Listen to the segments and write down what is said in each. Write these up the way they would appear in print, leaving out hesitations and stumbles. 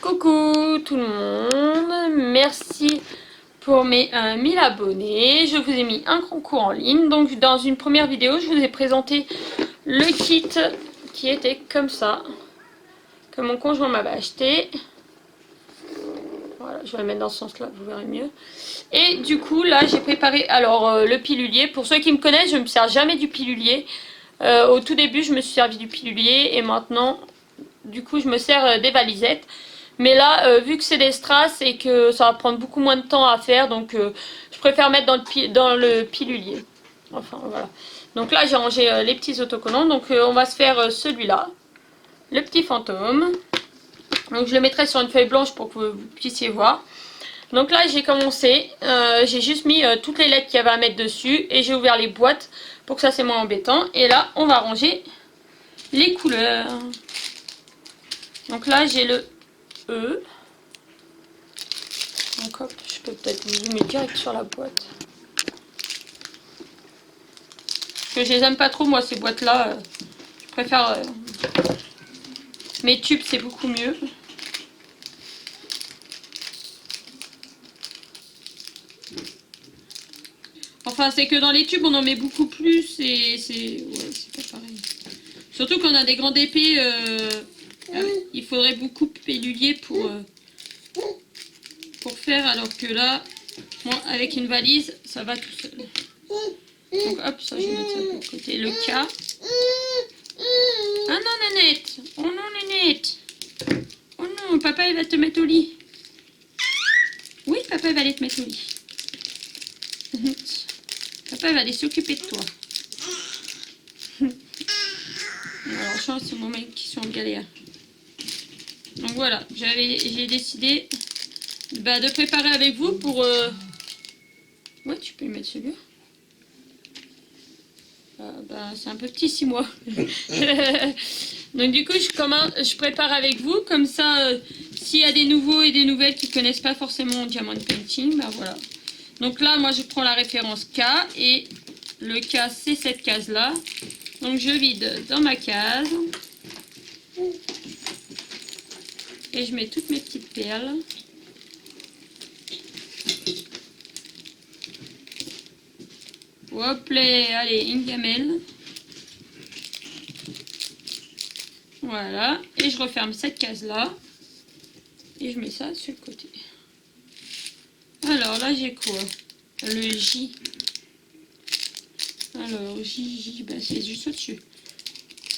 Coucou tout le monde, merci pour mes 1000 abonnés. Je vous ai mis un concours en ligne. Donc dans une première vidéo, je vous ai présenté le kit qui était comme ça, que mon conjoint m'avait acheté. Voilà, je vais le mettre dans ce sens-là, vous verrez mieux. Et du coup, là, j'ai préparé le pilulier. Pour ceux qui me connaissent, je ne me sers jamais du pilulier. Au tout début, je me suis servi du pilulier et maintenant, du coup, je me sers des valisettes. Mais là, vu que c'est des strass et que ça va prendre beaucoup moins de temps à faire, donc je préfère mettre dans le pilulier. Enfin, voilà. Donc là, j'ai rangé les petits autocollants. Donc on va se faire celui-là, le petit fantôme. Donc je le mettrai sur une feuille blanche pour que vous puissiez voir. Donc là, j'ai commencé. J'ai juste mis toutes les lettres qu'il y avait à mettre dessus. Et j'ai ouvert les boîtes pour que ça c'est moins embêtant. Et là, on va ranger les couleurs. Donc là, j'ai le E. Donc hop, je peux peut-être vous zoomer direct sur la boîte. Parce que je les aime pas trop, moi, ces boîtes-là. Je préfère... mes tubes, c'est beaucoup mieux. Enfin, c'est que dans les tubes, on en met beaucoup plus et c'est... Ouais, c'est pas pareil. Surtout qu'on a des grandes épées, il faudrait beaucoup de pilulier pour faire, alors que là, moi, avec une valise, ça va tout seul. Donc hop, ça je vais mettre ça de côté. Le K. Ah non, Nanette. Oh non, Nanette. Oh non, papa il va te mettre au lit. Oui, papa va aller te mettre au lit. Papa va aller s'occuper de toi. Alors, je pense que c'est mon mec qui sont en galère. Donc voilà, j'ai décidé de préparer avec vous pour... Ouais, tu peux y mettre celui-là. C'est un peu petit 6 mois. Donc du coup, je prépare avec vous. Comme ça, s'il y a des nouveaux et des nouvelles qui ne connaissent pas forcément Diamond Painting, bah voilà. Donc là, moi, je prends la référence K. Et le K, c'est cette case-là. Donc je vide dans ma case. Et je mets toutes mes petites perles. Hop là, allez, une gamelle. Voilà, et je referme cette case-là. Et je mets ça sur le côté. Alors là, j'ai quoi? Le J. Alors, J, bah, c'est juste au-dessus.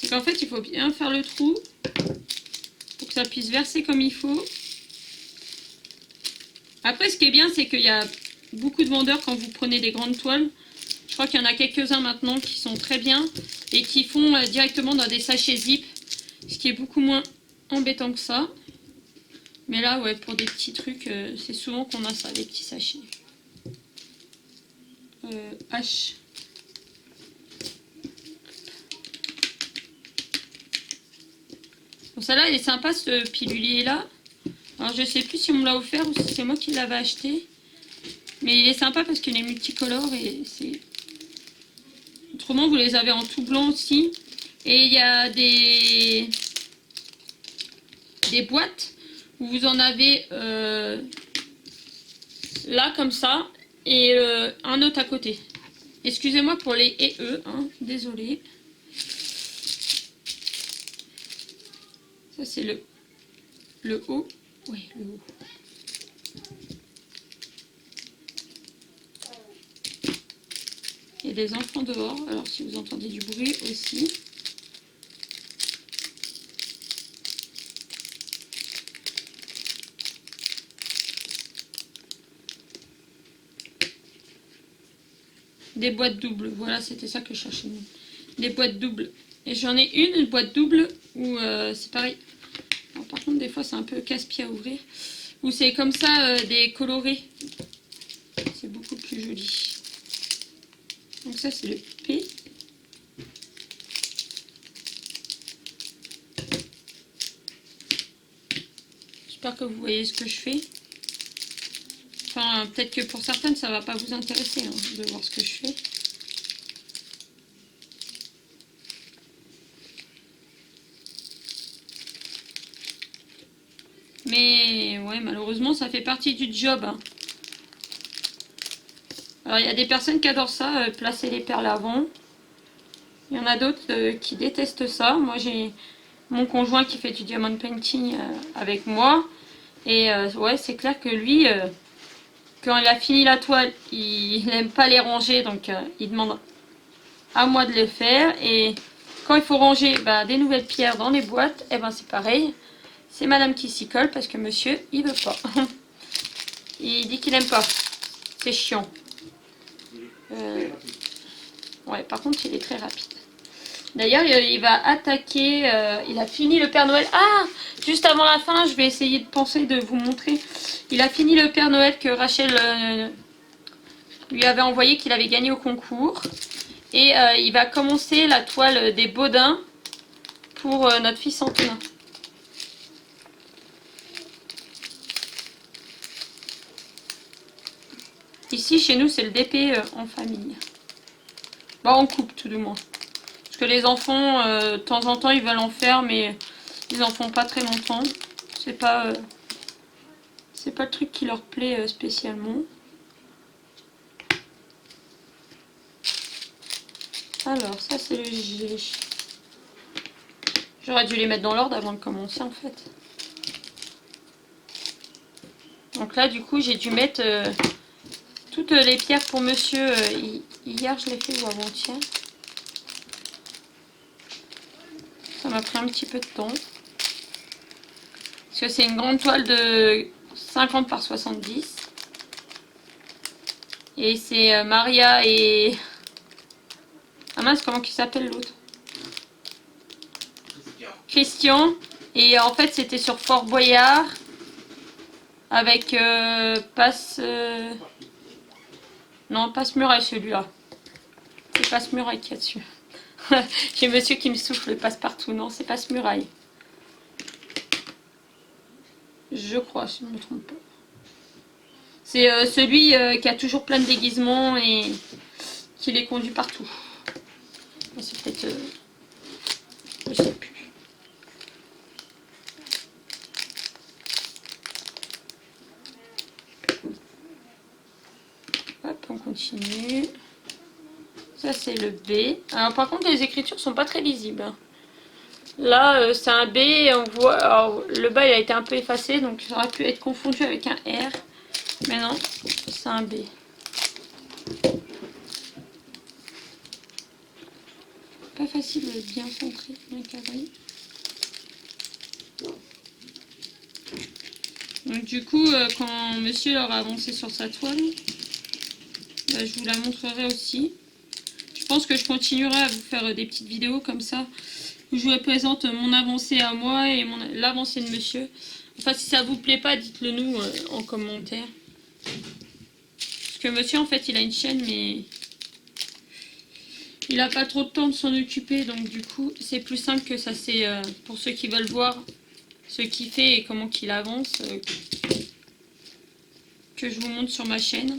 C'est qu'en fait, il faut bien faire le trou pour que ça puisse verser comme il faut. Après, ce qui est bien, c'est qu'il y a beaucoup de vendeurs quand vous prenez des grandes toiles. Je crois qu'il y en a quelques-uns maintenant qui sont très bien et qui font directement dans des sachets zip, ce qui est beaucoup moins embêtant que ça. Mais là, ouais, pour des petits trucs, c'est souvent qu'on a ça, des petits sachets. H. Bon, celle-là, elle est sympa, ce pilulier-là. Alors, je sais plus si on me l'a offert ou si c'est moi qui l'avais acheté. Mais il est sympa parce qu'il est multicolore et c'est... Autrement, vous les avez en tout blanc aussi. Et il y a des boîtes où vous en avez là, comme ça, et un autre à côté. Excusez-moi pour les et eux, hein, désolé. Ça, c'est le haut. Oui, le haut. Il y a des enfants dehors, alors si vous entendez du bruit aussi. Des boîtes doubles, voilà, c'était ça que je cherchais. Des boîtes doubles. Et j'en ai une boîte double où c'est pareil. Alors, par contre, des fois, c'est un peu casse-pied à ouvrir. Où c'est comme ça, des colorés. C'est beaucoup plus joli. Donc ça, c'est le P. J'espère que vous voyez ce que je fais. Enfin, peut-être que pour certaines, ça va pas vous intéresser hein, de voir ce que je fais. Mais ouais, malheureusement, ça fait partie du job. Hein. Alors, il y a des personnes qui adorent ça, placer les perles avant. Il y en a d'autres qui détestent ça. Moi, j'ai mon conjoint qui fait du diamond painting avec moi. Et ouais, c'est clair que lui, quand il a fini la toile, il n'aime pas les ranger. Donc, il demande à moi de les faire. Et quand il faut ranger des nouvelles pierres dans les boîtes, et ben c'est pareil. C'est madame qui s'y colle parce que monsieur, il veut pas. Il dit qu'il aime pas. C'est chiant. Ouais, par contre, il est très rapide. D'ailleurs, il va attaquer... il a fini le Père Noël. Ah, juste avant la fin, je vais essayer de penser de vous montrer. Il a fini le Père Noël que Rachel lui avait envoyé, qu'il avait gagné au concours. Et il va commencer la toile des Baudins pour notre fils Antonin. Ici, chez nous, c'est le DP en famille. Bon, en couple, tout du moins. Parce que les enfants, de temps en temps, ils veulent en faire, mais ils en font pas très longtemps. C'est pas le truc qui leur plaît spécialement. Alors, ça, c'est le G. J'aurais dû les mettre dans l'ordre avant de commencer, en fait. Donc là, du coup, j'ai dû mettre toutes les pierres pour monsieur. Hier, je l'ai fait ou avant-hier. Ça m'a pris un petit peu de temps. Parce que c'est une grande toile de 50 par 70. Et c'est Maria et... Ah mince, comment il s'appelle l'autre? Christian. Et en fait, c'était sur Fort Boyard. Avec Passe... Non, Passe Muraille, celui-là. C'est Passe Muraille qu'il y a dessus. J'ai monsieur qui me souffle passe-partout. Non, c'est Passe Muraille. Je crois, si je ne me trompe pas. C'est celui qui a toujours plein de déguisements et qui les conduit partout. C'est peut-être... je sais plus. Hop, on continue. Ça, c'est le B. Alors, par contre, les écritures sont pas très visibles. Là, c'est un B et on voit... Alors, le bas, il a été un peu effacé, donc ça aurait pu être confondu avec un R. Mais non, c'est un B. Pas facile de bien centrer, bien cadré. Donc du coup, quand monsieur aura avancé sur sa toile, je vous la montrerai aussi. Je pense que je continuerai à vous faire des petites vidéos comme ça, où je vous présente mon avancée à moi et l'avancée de monsieur. Enfin, si ça vous plaît pas, dites-le nous en commentaire. Parce que monsieur, en fait, il a une chaîne, mais il n'a pas trop de temps de s'en occuper. Donc du coup, c'est plus simple que ça. C'est pour ceux qui veulent voir ce qu'il fait et comment qu'il avance, que je vous montre sur ma chaîne.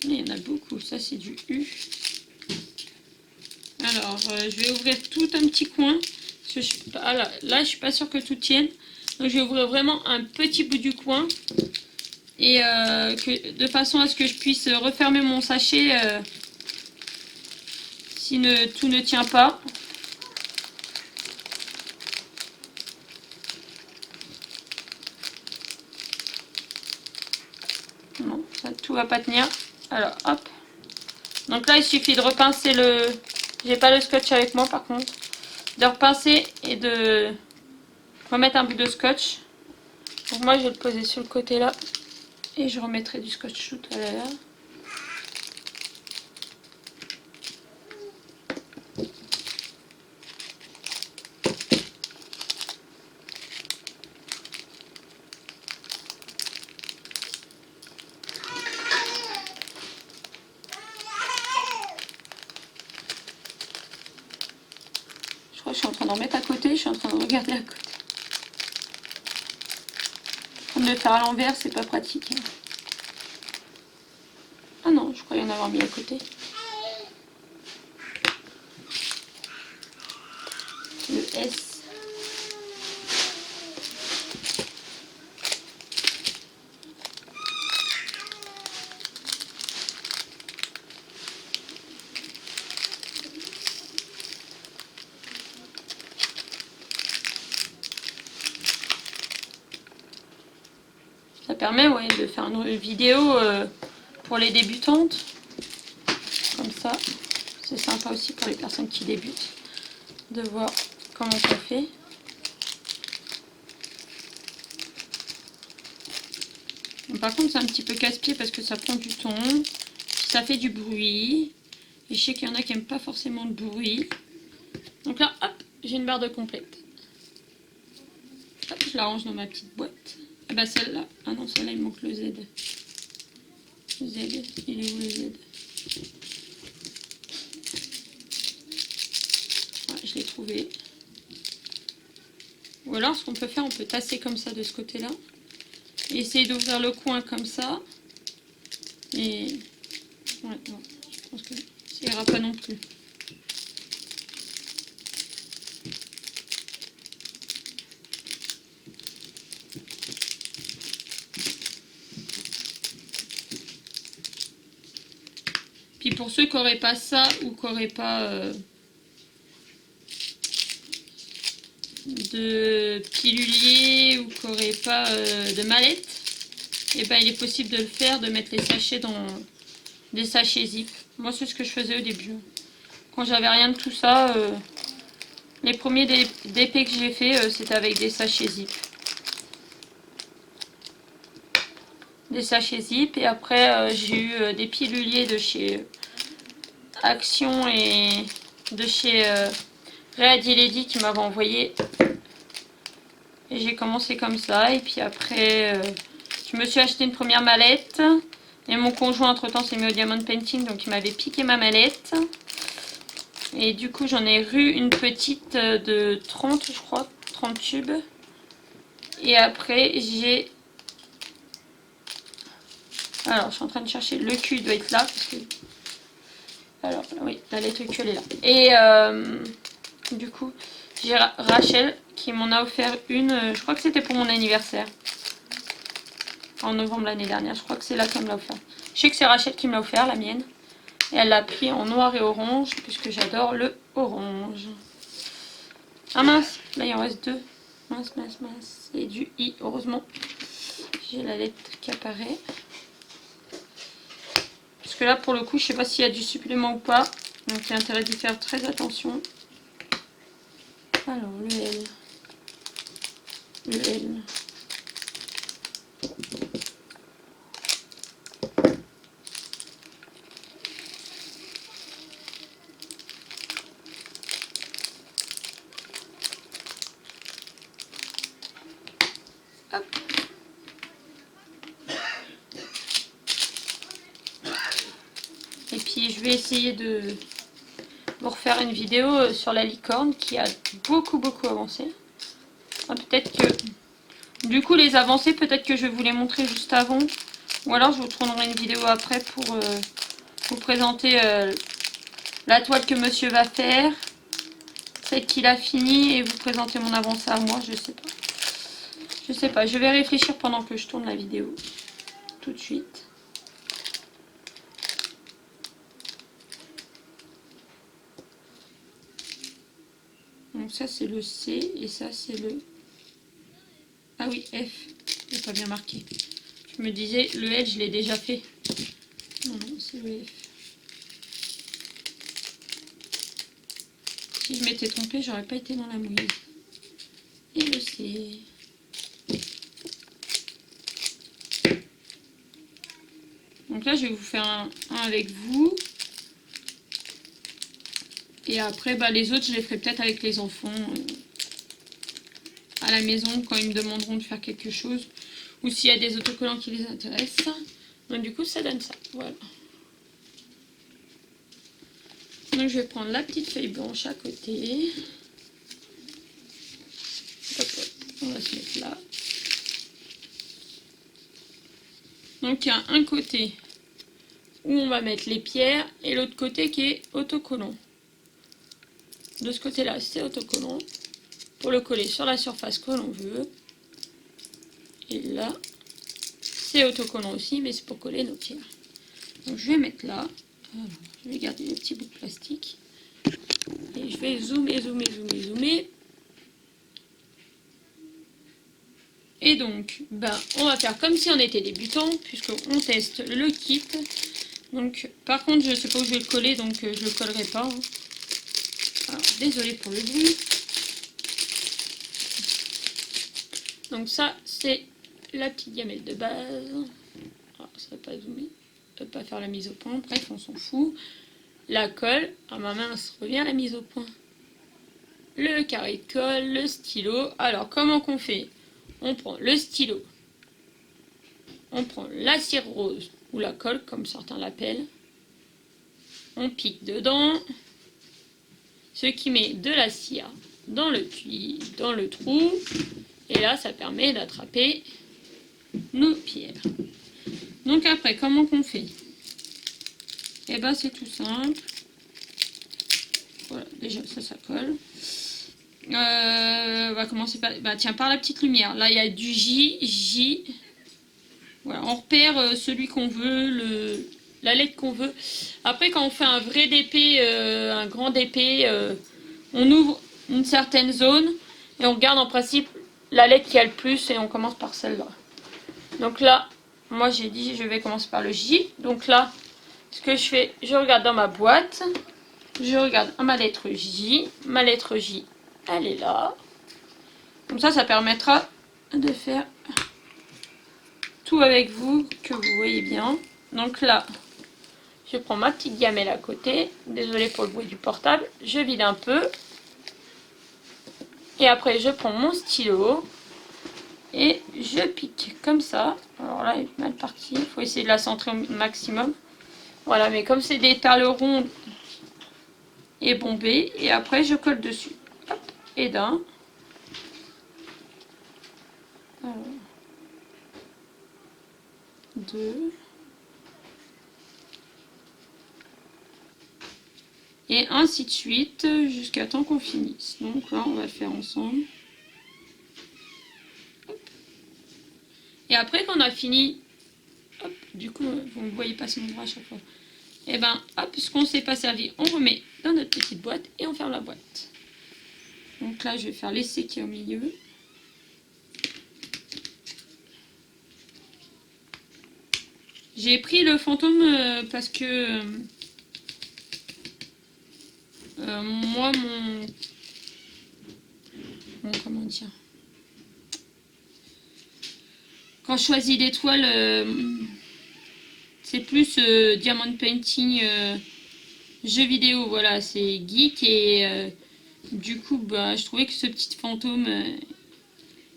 Il y en a beaucoup, ça c'est du U. Alors, je vais ouvrir tout un petit coin. Parce que là, je suis pas sûre que tout tienne. Donc, je vais ouvrir vraiment un petit bout du coin. Et de façon à ce que je puisse refermer mon sachet si tout ne tient pas. Non, ça, tout va pas tenir. Alors, hop. Donc là, il suffit de repincer le... J'ai pas le scotch avec moi, par contre. De repincer et de remettre un bout de scotch. Donc moi, je vais le poser sur le côté là. Et je remettrai du scotch tout à l'heure. Je crois que je suis en train d'en mettre à côté. Je suis en train de regarder à côté. le faire à l'envers, c'est pas pratique. Ah non, je croyais en avoir mis à côté. Le S. Ça permet de faire une vidéo pour les débutantes. Comme ça, c'est sympa aussi pour les personnes qui débutent de voir comment ça fait. Bon, par contre, c'est un petit peu casse-pied parce que ça prend du temps. Ça fait du bruit. Et je sais qu'il y en a qui n'aiment pas forcément le bruit. Donc là, hop, j'ai une barre de complète. Hop, je la range dans ma petite boîte. Et bah celle-là, ah non, celle-là, il manque le Z. Le Z, il est où le Z? Ouais, je l'ai trouvé. Ou alors, ce qu'on peut faire, on peut tasser comme ça de ce côté-là. Et essayer d'ouvrir le coin comme ça. Et... ouais, non, je pense que ça ira pas non plus. Puis pour ceux qui n'auraient pas ça ou qui n'auraient pas de pilulier ou qui n'auraient pas de mallette, et ben il est possible de le faire, de mettre les sachets dans des sachets zip. Moi c'est ce que je faisais au début. Quand j'avais rien de tout ça, les premiers DP que j'ai fait, c'était avec des sachets zip. Des sachets zip et après j'ai eu des piluliers de chez Action et de chez Ready Lady qui m'avaient envoyé. Et j'ai commencé comme ça et puis après je me suis acheté une première mallette et mon conjoint entre temps s'est mis au diamond painting donc il m'avait piqué ma mallette. Et du coup j'en ai eu une petite de 30 je crois, 30 tubes. Et après j'ai... alors je suis en train de chercher, le cul doit être là parce que... alors oui, la lettre Q elle est là. Et du coup j'ai Rachel qui m'en a offert une, je crois que c'était pour mon anniversaire. En novembre l'année dernière, je crois que c'est là qu'elle me l'a offert. Je sais que c'est Rachel qui me l'a offert, la mienne. Et elle l'a pris en noir et orange, puisque j'adore le orange. Ah mince, là il en reste deux. Mince, mince, mince. Et du I, heureusement. J'ai la lettre qui apparaît. Parce que là, pour le coup, je sais pas s'il y a du supplément ou pas. Donc il y a intérêt d'y faire très attention. Alors, le L. Le L. Hop. Et puis je vais essayer de vous refaire une vidéo sur la licorne qui a beaucoup avancé. Ah, peut-être que du coup les avancées, peut-être que je vais vous les montrer juste avant. Ou alors je vous tournerai une vidéo après pour vous présenter la toile que monsieur va faire. Celle qu'il a fini et vous présenter mon avancée à moi, je sais pas. Je sais pas, je vais réfléchir pendant que je tourne la vidéo. Tout de suite. Donc ça c'est le C et ça c'est le... ah oui, F. Il n'est pas bien marqué. Je me disais, le L je l'ai déjà fait. Non, non, c'est le F. Si je m'étais trompée, j'aurais pas été dans la mouise. Et le C. Donc là, je vais vous faire un avec vous. Et après, bah, les autres, je les ferai peut-être avec les enfants à la maison quand ils me demanderont de faire quelque chose. Ou s'il y a des autocollants qui les intéressent. Donc du coup, ça donne ça. Voilà. Donc je vais prendre la petite feuille blanche à côté. Hop, hop. On va se mettre là. Et puis je vais essayer de... Donc il y a un côté où on va mettre les pierres et l'autre côté qui est autocollant. De ce côté-là, c'est autocollant pour le coller sur la surface que l'on veut. Et là, c'est autocollant aussi, mais c'est pour coller nos pierres. Donc je vais mettre là. Alors, je vais garder les petits bouts de plastique. Et je vais zoomer, zoomer, zoomer, zoomer. Et donc, on va faire comme si on était débutant, puisqu'on teste le kit. Donc, par contre, je ne sais pas où je vais le coller, donc je ne le collerai pas. Hein. Alors, désolé pour le bruit. Donc ça, c'est la petite gamelle de base. Alors, ça ne va pas zoomer, ça ne va pas faire la mise au point. Bref, on s'en fout. La colle, à ma main, se revient la mise au point. Le carré de colle, le stylo. Alors, comment qu'on fait? On prend le stylo, on prend la cire rose ou la colle, comme certains l'appellent. On pique dedans, ce qui met de la cire dans le puits, dans le trou. Et là, ça permet d'attraper nos pierres. Donc après, comment qu'on fait? Eh ben, c'est tout simple. Voilà, déjà, ça colle. On va commencer par, par la petite lumière. Là, il y a du J. Voilà, on repère celui qu'on veut, la lettre qu'on veut. Après, quand on fait un vrai DP, un grand DP, on ouvre une certaine zone et on regarde en principe la lettre qui a le plus et on commence par celle-là. Donc là, moi j'ai dit je vais commencer par le J. Donc là, ce que je fais, je regarde dans ma boîte. Je regarde ma lettre J. Ma lettre J, elle est là. Comme ça permettra de faire tout avec vous, que vous voyez bien. Donc là, je prends ma petite gamelle à côté. Désolée pour le bruit du portable. Je vide un peu. Et après, je prends mon stylo. Et je pique comme ça. Alors là, elle est mal partie. Il faut essayer de la centrer au maximum. Voilà, mais comme c'est des perles rondes et bombées. Et après, je colle dessus. Hop, et d'un. Alors, 2. Et ainsi de suite, jusqu'à temps qu'on finisse. Donc là, on va le faire ensemble. Hop. Et après qu'on a fini, hop, du coup, vous ne voyez pas mon bras à chaque fois. Et hop, ce qu'on ne s'est pas servi, on remet dans notre petite boîte et on ferme la boîte. Donc là, je vais faire l'essai qui est au milieu. J'ai pris le fantôme parce que moi, comment dire, quand je choisis des toiles, c'est plus diamond painting, jeu vidéo, voilà, c'est geek et du coup, je trouvais que ce petit fantôme,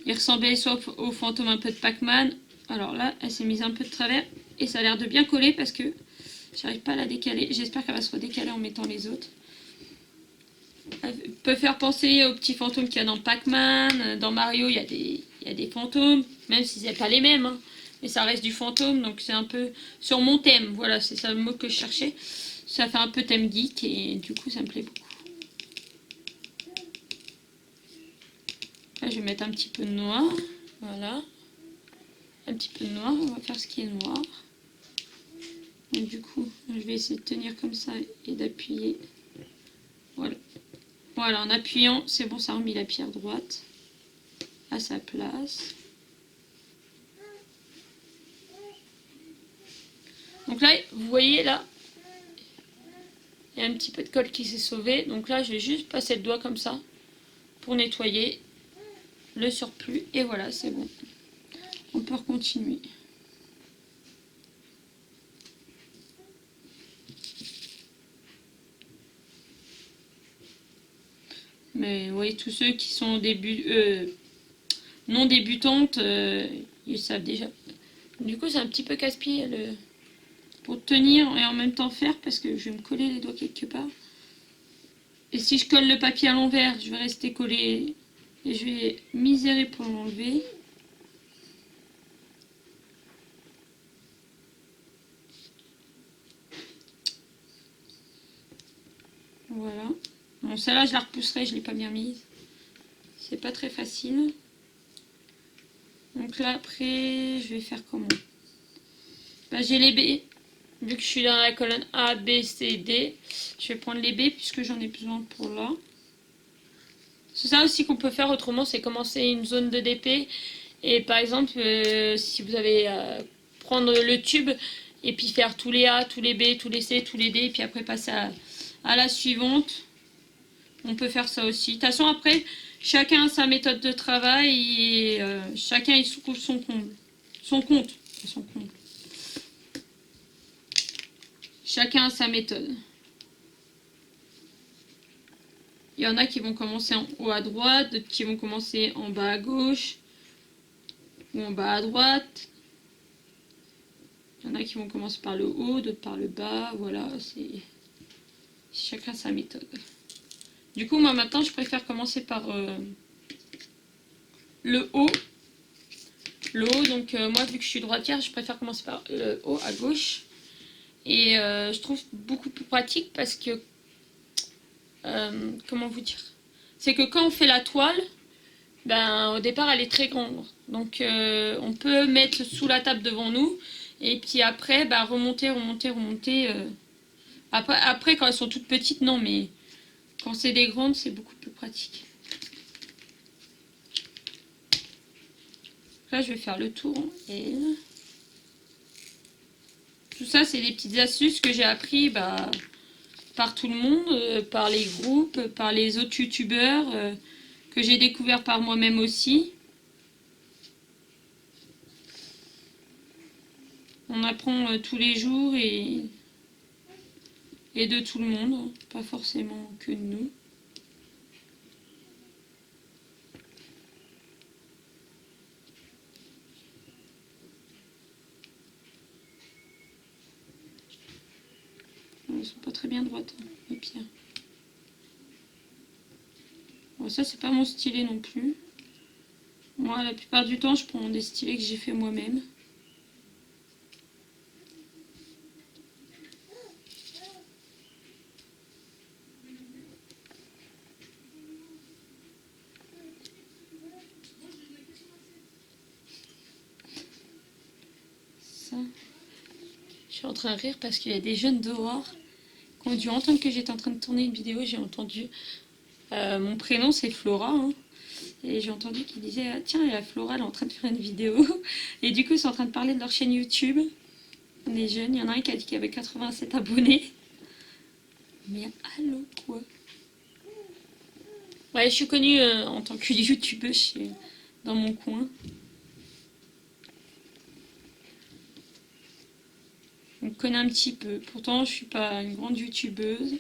il ressemblait soit au fantôme un peu de Pac-Man. Alors là, elle s'est mise un peu de travers et ça a l'air de bien coller parce que j'arrive pas à la décaler. J'espère qu'elle va se redécaler en mettant les autres. Elle peut faire penser au petit fantôme qu'il y a dans Pac-Man. Dans Mario, il y a des fantômes, même si c'est pas les mêmes. Hein. Mais ça reste du fantôme, donc c'est un peu sur mon thème. Voilà, c'est ça le mot que je cherchais. Ça fait un peu thème geek et du coup, ça me plaît beaucoup. Là, je vais mettre un petit peu de noir. Voilà. Un petit peu de noir. On va faire ce qui est noir. Donc du coup, je vais essayer de tenir comme ça et d'appuyer. Voilà. Voilà, en appuyant, c'est bon, ça a remis la pierre droite à sa place. Donc là, vous voyez là, il y a un petit peu de colle qui s'est sauvé. Donc là, je vais juste passer le doigt comme ça pour nettoyer le surplus. Et voilà, c'est bon. On peut continuer. Mais vous voyez, tous ceux qui sont non débutantes, ils savent déjà. Du coup, c'est un petit peu casse-pied pour tenir et en même temps faire parce que je vais me coller les doigts quelque part. Et si je colle le papier à l'envers, je vais rester collé et je vais misérer pour l'enlever. Voilà. Bon, celle-là, je la repousserai, je ne l'ai pas bien mise. C'est pas très facile. Donc là, après, je vais faire comment? Bah, j'ai les B. Vu que je suis dans la colonne A, B, C, D, je vais prendre les B puisque j'en ai besoin pour là. C'est ça aussi qu'on peut faire autrement, c'est commencer une zone de DP. Et par exemple, si vous avez prendre le tube et puis faire tous les A, tous les B, tous les C, tous les D, et puis après passer à la suivante. On peut faire ça aussi. De toute façon, après, chacun a sa méthode de travail et chacun il trouve son comble. Son compte. Son compte. Chacun a sa méthode. Il y en a qui vont commencer en haut à droite, d'autres qui vont commencer en bas à gauche, ou en bas à droite. Il y en a qui vont commencer par le haut, d'autres par le bas. Voilà, c'est chacun sa méthode. Du coup, moi maintenant, je préfère commencer par le haut. Le haut, donc moi, vu que je suis droitière, je préfère commencer par le haut à gauche. Et je trouve beaucoup plus pratique parce que, comment vous dire, c'est que quand on fait la toile, ben, au départ, elle est très grande. Donc, on peut mettre sous la table devant nous. Et puis après, ben, remonter. Après, quand elles sont toutes petites, non, mais quand c'est des grandes, c'est beaucoup plus pratique. Là, je vais faire le tour. Et tout ça, c'est des petites astuces que j'ai appris bah, par tout le monde, par les groupes, par les autres youtubeurs, que j'ai découvert par moi-même aussi. On apprend tous les jours et de tout le monde, pas forcément que de nous. Elles sont pas très bien droites, hein, les pierres. Bon, ça, c'est pas mon stylet non plus. Moi, la plupart du temps, je prends des stylets que j'ai fait moi-même. Ça. Je suis en train de rire parce qu'il y a des jeunes dehors qui ont dû entendre que j'étais en train de tourner une vidéo. J'ai entendu... mon prénom, c'est Flora, hein. Et j'ai entendu qu'ils disaient ah, tiens, il y a Flora, elle est en train de faire une vidéo. Et du coup, ils sont en train de parler de leur chaîne YouTube. On est jeunes. Il y en a un qui a dit qu'il y avait 87 abonnés. Mais allô, quoi. Ouais, je suis connue en tant que youtubeuse dans mon coin. On me connaît un petit peu. Pourtant, je suis pas une grande youtubeuse.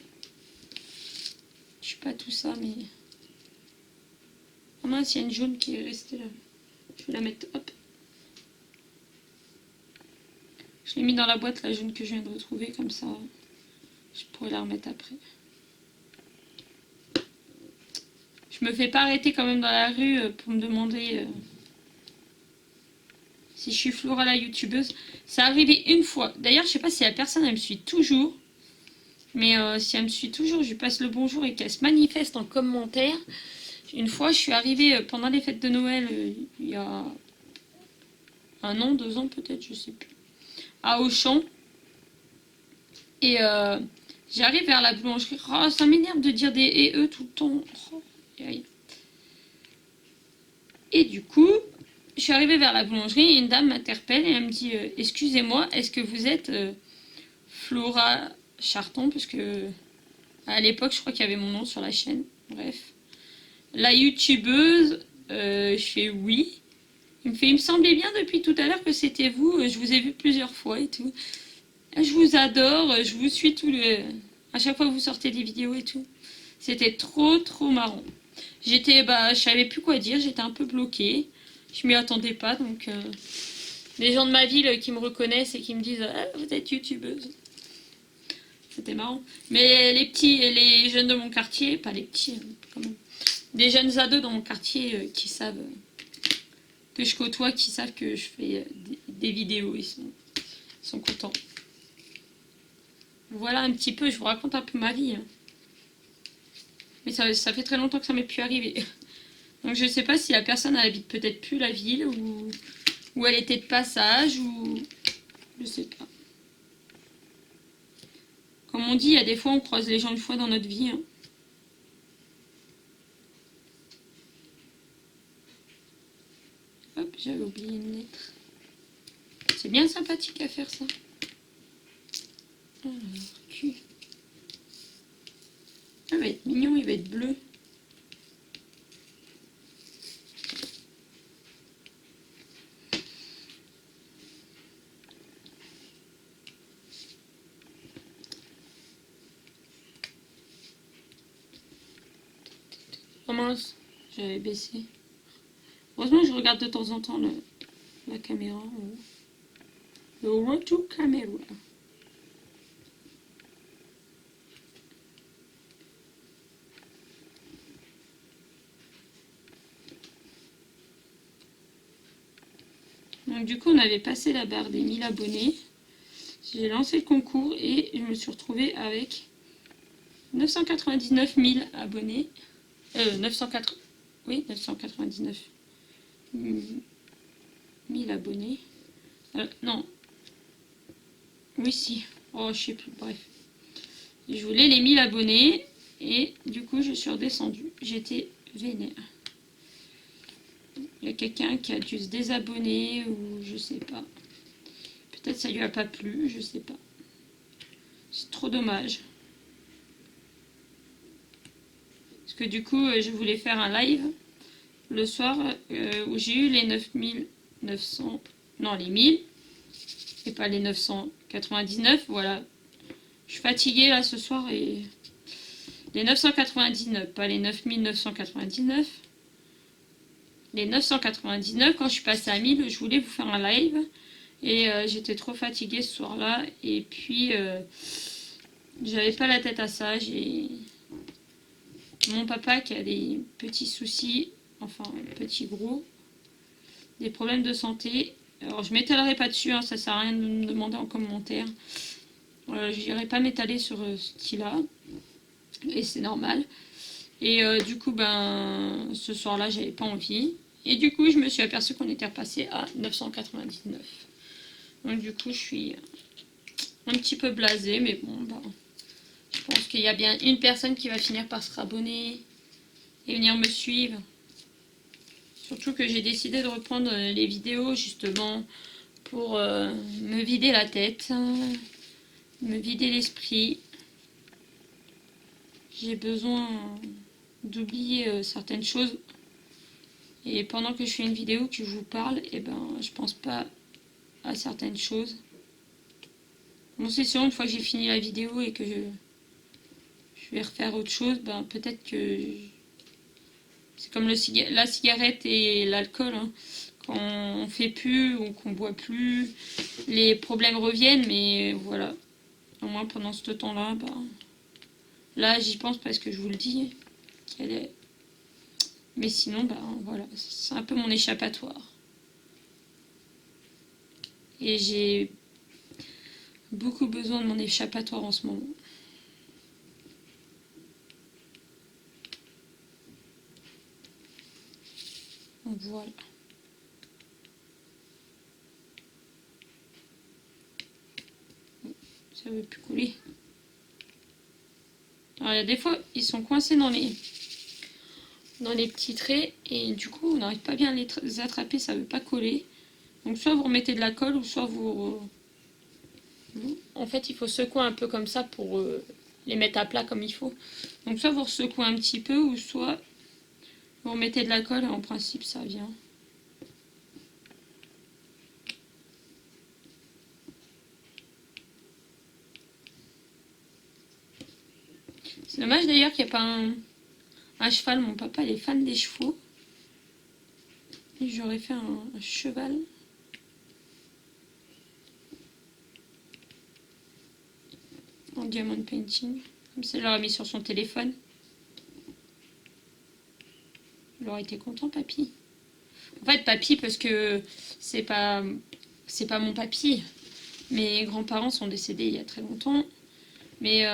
Je suis pas tout ça, mais... Ah mince, il y a une jaune qui est restée là. Je vais la mettre, hop. Je l'ai mis dans la boîte, la jaune que je viens de retrouver, comme ça, je pourrais la remettre après. Je me fais pas arrêter quand même dans la rue pour me demander si je suis Flora la youtubeuse. C'est arrivé une fois. D'ailleurs, je sais pas si la personne, elle me suit toujours. Mais si elle me suit toujours, je lui passe le bonjour et qu'elle se manifeste en commentaire. Une fois, je suis arrivée pendant les fêtes de Noël, il y a 1 an, 2 ans peut-être, je sais plus, à Auchan. Et j'arrive vers la boulangerie. Oh, ça m'énerve de dire des et eux tout le temps. Oh, et du coup, je suis arrivée vers la boulangerie et une dame m'interpelle et elle me dit excusez-moi, est-ce que vous êtes Flora Charton? Parce que à l'époque, je crois qu'il y avait mon nom sur la chaîne. Bref. La youtubeuse, je fais oui. Il me semblait bien depuis tout à l'heure que c'était vous. Je vous ai vu plusieurs fois et tout. Je vous adore, je vous suis à chaque fois que vous sortez des vidéos et tout. C'était trop marrant. Je savais plus quoi dire, j'étais un peu bloquée. Je m'y attendais pas, donc les gens de ma ville qui me reconnaissent et qui me disent ah, vous êtes youtubeuse. C'était marrant. Mais les jeunes de mon quartier, pas les petits, quand même. Des jeunes ados dans mon quartier qui savent que je côtoie, qui savent que je fais des vidéos, ils sont contents. Voilà un petit peu, je vous raconte un peu ma vie. Mais ça fait très longtemps que ça m'est plus arrivé. Donc je sais pas si la personne elle habite peut-être plus la ville ou elle était de passage ou je sais pas. Comme on dit, il y a des fois on croise les gens une fois dans notre vie. Hein. Hop, j'avais oublié une lettre. C'est bien sympathique à faire ça. Alors, Q. Ah, il va être mignon, il va être bleu. Oh mince, j'avais baissé. Heureusement que je regarde de temps en temps la caméra. Le retour caméra. Donc du coup on avait passé la barre des 1000 abonnés. J'ai lancé le concours et je me suis retrouvée avec 999 000 abonnés. 904... Oui, 999 000 abonnés. Non. Oui, si. Oh, je sais plus. Bref. Je voulais les 1000 abonnés et du coup je suis redescendue. J'étais vénère. Il y a quelqu'un qui a dû se désabonner ou je sais pas. Peut-être ça lui a pas plu, je sais pas. C'est trop dommage. Parce que du coup, je voulais faire un live le soir où j'ai eu les 9900... Non, les 1000 et pas les 999. Voilà. Je suis fatiguée là ce soir et... Les 999, pas les 9999. Les 999, quand je suis passée à 1000, je voulais vous faire un live. Et j'étais trop fatiguée ce soir-là. Et puis, j'avais pas la tête à ça. J'ai mon papa qui a des petits soucis, enfin petits gros, des problèmes de santé. Alors je m'étalerai pas dessus, hein, ça sert à rien de me demander en commentaire. Je n'irai pas m'étaler sur ce qu'il a. Et c'est normal. Et du coup, ben, ce soir-là, j'avais pas envie. Et du coup, je me suis aperçue qu'on était repassé à 999. Donc du coup, je suis un petit peu blasée, mais bon, bah, je pense qu'il y a bien une personne qui va finir par se rabonner et venir me suivre. Surtout que j'ai décidé de reprendre les vidéos justement pour me vider la tête, me vider l'esprit. J'ai besoin d'oublier certaines choses. Et pendant que je fais une vidéo que je vous parle, et ben, je pense pas à certaines choses. Bon, c'est sûr, une fois que j'ai fini la vidéo et que je vais refaire autre chose, ben, peut-être que c'est comme la cigarette et l'alcool. Hein. Quand on fait plus ou qu'on boit plus, les problèmes reviennent, mais voilà. Au moins pendant ce temps-là, ben, là j'y pense parce que je vous le dis. Mais sinon, ben, voilà, c'est un peu mon échappatoire. Et j'ai beaucoup besoin de mon échappatoire en ce moment. Donc voilà. Ça veut plus couler. Alors il y a des fois, ils sont coincés dans les petits traits et du coup on n'arrive pas bien à les attraper, ça veut pas coller. Donc soit vous remettez de la colle ou soit en fait il faut secouer un peu comme ça pour les mettre à plat comme il faut. Donc soit vous secouez un petit peu ou soit vous remettez de la colle et en principe ça vient. C'est dommage d'ailleurs qu'il n'y ait pas un cheval. Mon papa il est fan des chevaux. Et j'aurais fait un cheval. En diamond painting. Comme ça, je l'aurais mis sur son téléphone. Il aurait été content, papy. En fait, papy, parce que c'est pas mon papy. Mes grands-parents sont décédés il y a très longtemps. Mais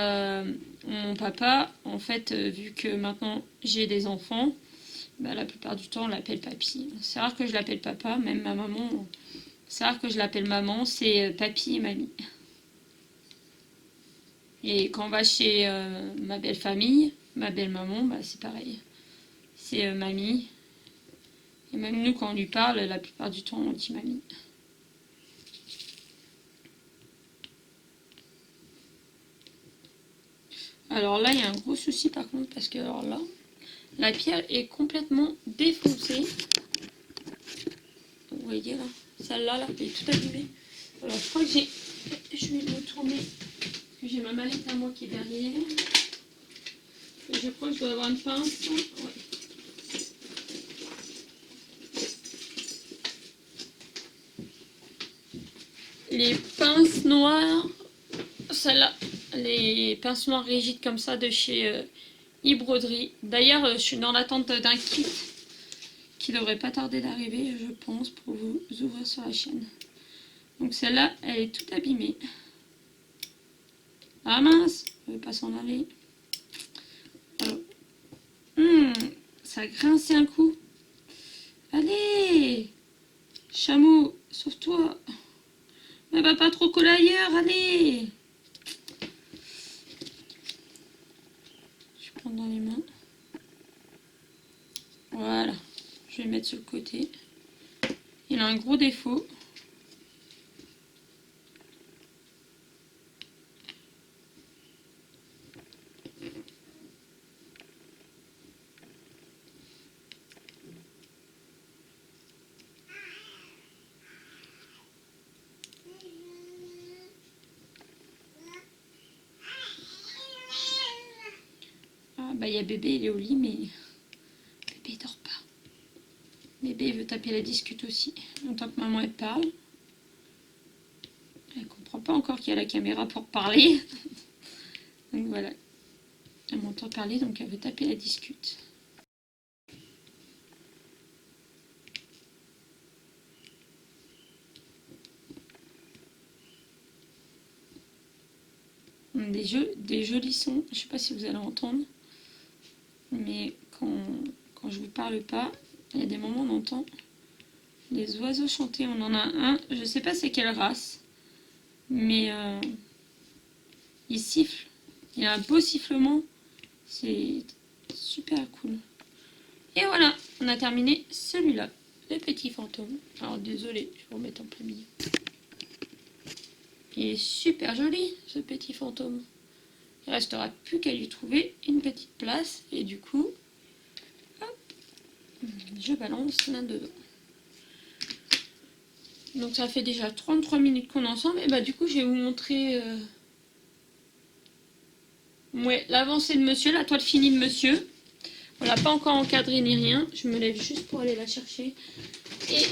mon papa, en fait, vu que maintenant j'ai des enfants, bah, la plupart du temps on l'appelle papy. C'est rare que je l'appelle papa, même ma maman, c'est rare que je l'appelle maman, c'est papy et mamie. Et quand on va chez ma belle famille, ma belle maman, bah, c'est pareil. C'est mamie. Et même nous, quand on lui parle, la plupart du temps, on dit mamie. Alors là, il y a un gros souci par contre, parce que alors là, la pierre est complètement défoncée. Vous voyez là, celle-là, là, elle est toute abîmée. Alors je crois que je vais me tourner, que j'ai ma mallette à moi qui est derrière. Et je crois que je dois avoir une pince. Ouais. Les pinces noires, celle-là, les pinces noires rigides comme ça de chez e-broderie. D'ailleurs, je suis dans l'attente d'un kit qui devrait pas tarder d'arriver, je pense, pour vous ouvrir sur la chaîne. Donc celle-là, elle est toute abîmée. Ah mince, elle ne veut pas s'en aller. Alors, ça a grincé un coup. Allez, chameau, sauve-toi. Mais va pas trop coller ailleurs, allez. Je prends dans les mains. Voilà, je vais le mettre sur le côté. Il a un gros défaut. Ah bah il y a bébé, il est au lit, mais bébé dort pas. Bébé veut taper la discute aussi. En tant que maman elle parle. Elle comprend pas encore qu'il y a la caméra pour parler. Donc voilà. Elle m'entend parler, donc elle veut taper la discute. Des jolis sons. Je sais pas si vous allez entendre. Mais quand je vous parle pas, il y a des moments où on entend des oiseaux chanter. On en a un, je sais pas c'est quelle race, mais il siffle. Il a un beau sifflement. C'est super cool. Et voilà, on a terminé celui-là, le petit fantôme. Alors désolé, je vais vous remettre en plein milieu. Il est super joli, ce petit fantôme. Il restera plus qu'à lui trouver une petite place. Et du coup, hop, je balance là-dedans. Donc ça fait déjà 33 minutes qu'on est ensemble. Et bah du coup, je vais vous montrer ouais, l'avancée de monsieur, la toile finie de monsieur. On l'a pas encore encadré ni rien. Je me lève juste pour aller la chercher. Et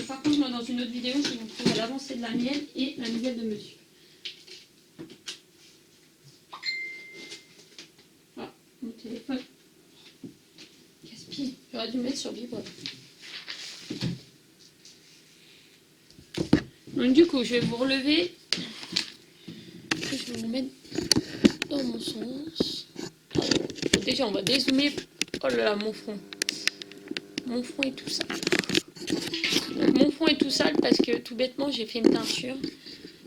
par contre, moi, dans une autre vidéo, je vais vous montrer l'avancée de la mienne et la nouvelle de monsieur. Ah, mon téléphone. Casse-pied. J'aurais dû le mettre sur vibre. Donc du coup, je vais vous relever. Et je vais vous mettre dans mon sens. Alors, déjà, on va dézoomer. Oh là là, mon front. Mon front est tout sale. Donc, mon front est tout sale parce que tout bêtement, j'ai fait une teinture.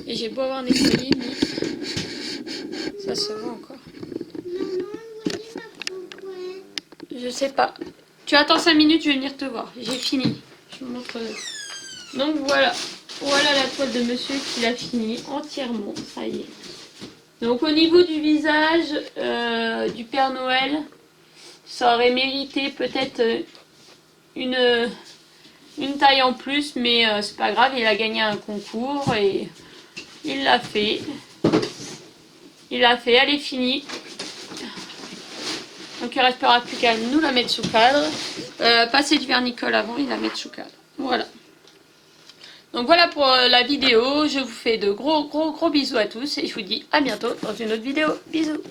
Et j'ai beau avoir nettoyé, mais ça se voit encore. Je sais pas. Tu attends 5 minutes, je vais venir te voir. J'ai fini. Je vous montre. Donc voilà. Voilà la toile de monsieur qu'il a fini entièrement. Ça y est. Donc au niveau du visage du Père Noël, ça aurait mérité peut-être une taille en plus, mais c'est pas grave, il a gagné un concours et il l'a fait. Il l'a fait, elle est finie. Donc il ne restera plus qu'à nous la mettre sous cadre. Passer du vernicole avant et la mettre sous cadre. Voilà. Donc voilà pour la vidéo. Je vous fais de gros bisous à tous et je vous dis à bientôt dans une autre vidéo. Bisous.